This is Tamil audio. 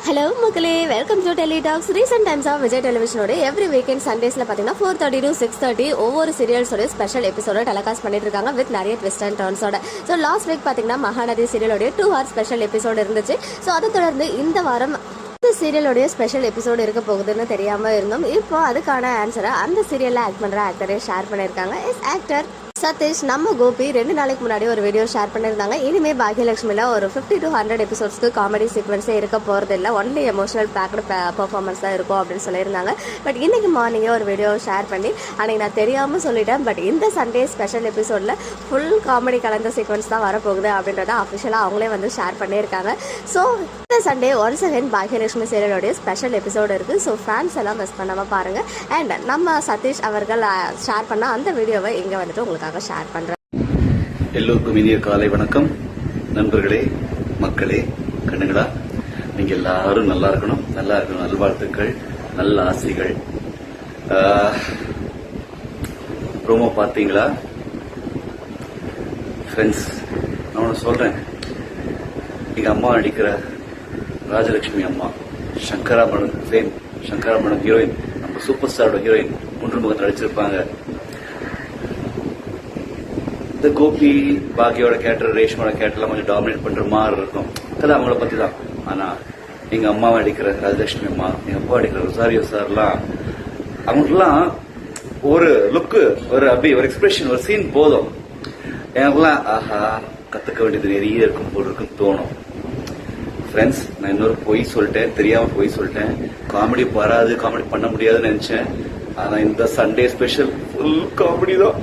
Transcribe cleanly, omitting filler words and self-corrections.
ஹலோ மக்களே, welcome to tele talks. Recent times of Vijay டெலிவிஷனோட எவ்ரி வீக்கெண்ட் சண்டேஸ்ல பாத்தீங்கன்னா 4:30 to 6:30 ஒவ்வொரு சீரியல்ஸோட ஸ்பெஷல் எபிசோட டெலிகாஸ்ட் பண்ணிட்டு இருக்காங்க வித் நிறைய ட்விஸ்ட் அண்ட் டர்ன்ஸோட. ஸோ லாஸ்ட் வீக் பாத்தீங்கன்னா மகாநதி சீரியலோட 2 hour ஸ்பெஷல் எபிசோடு இருந்துச்சு. ஸோ அதை தொடர்ந்து இந்த வாரம் இந்த சீரியலோடைய ஸ்பெஷல் எபிசோடு இருக்க போகுதுன்னு தெரியாம இருந்தோம். இப்போ அதுக்கான ஆன்சரை அந்த சீரியல்ல ஆக்ட் பண்ற ஆக்டரே ஷேர் பண்ணியிருக்காங்க. ஆக்டர் சதீஷ் நம்ம கோபி 2 நாளைக்கு முன்னாடி ஒரு வீடியோ ஷேர் பண்ணியிருந்தாங்க. இனிமே பாக்யலட்சுமியில் ஒரு 50 to 100 எபிசோட்ஸ்க்கு காமெடி சீக்வன்ஸே இருக்க போகிறது இல்லை, ஒன்லி எமோஷனல் பேக்டு பர்ஃபார்மன்ஸ் தான் இருக்கும் அப்படின்னு சொல்லியிருந்தாங்க. பட் இன்னைக்கு மார்னிங்கே ஒரு வீடியோ ஷேர் பண்ணி அன்னைக்கு நான் தெரியாமல் சொல்லிட்டேன். பட் இந்த சண்டே ஸ்பெஷல் எபிசோடில் ஃபுல் காமெடி கலந்த சீக்வன்ஸ் தான் வரப்போகுது அப்படின்றத அஃபிஷியலாக அவங்களே வந்து ஷேர் பண்ணியிருக்காங்க. ஸோ இந்த சண்டே ஒன்ஸ் அகைன் பாக்யலட்சுமி சீரியலோடைய ஸ்பெஷல் எபிசோடு இருக்குது. ஸோ ஃபேன்ஸ் எல்லாம் மிஸ் பண்ணாமல் பாருங்கள். அண்ட் நம்ம சதீஷ் அவர்கள் ஷேர் பண்ண அந்த வீடியோவை இங்கே வந்துட்டு உங்களுக்கு ஷேர் பண்றேன். எல்லோருக்கும் இனிய காலை வணக்கம் நண்பர்களே, மக்களே, கண்ணுங்களா, நீங்க எல்லாரும் நல்லா இருக்கணும், நல்வாழ்த்துக்கள், நல்ல ஆசைகள். ப்ரோமோ பார்த்தீங்களா ஃப்ரெண்ட்ஸ்? நான் சொல்றேன், எங்க அம்மா நடிக்கிற ராஜலட்சுமி அம்மா, சங்கராமணன் ஃபேம், சங்கராமணன் ஹீரோயின், நம்ம சூப்பர் ஸ்டாரோட ஹீரோயின் முகத்தில் நடிச்சிருப்பாங்க. இந்த கோபி பாக்கியோட கேரக்டர், ரேஷ்மாவோட கேரக்டர்லாம் கொஞ்சம் டாமினேட் பண்ற மாதிரி இருக்கும். கதை அவங்கள பத்தி தான். ஆனா எங்க அம்மாவை அடிக்கிற ராஜலட்சுமி அம்மா, எங்க அப்பா அடிக்கிற ரொசாரியோ சார்லாம், அவங்களுக்குலாம் ஒரு லுக்கு, ஒரு எக்ஸ்பிரஷன், ஒரு சீன் போதும். எனக்குலாம் ஆஹா, கத்துக்க வேண்டியது நிறைய இருக்கும் போல் இருக்குன்னு தோணும். ஃப்ரெண்ட்ஸ், நான் இன்னொரு பொய் சொல்லிட்டேன், தெரியாம பொய் சொல்லிட்டேன். காமெடி வராது, காமெடி பண்ண முடியாதுன்னு நினைச்சேன். ஆனா இந்த சண்டே ஸ்பெஷல் ஃபுல் காமெடி தான்.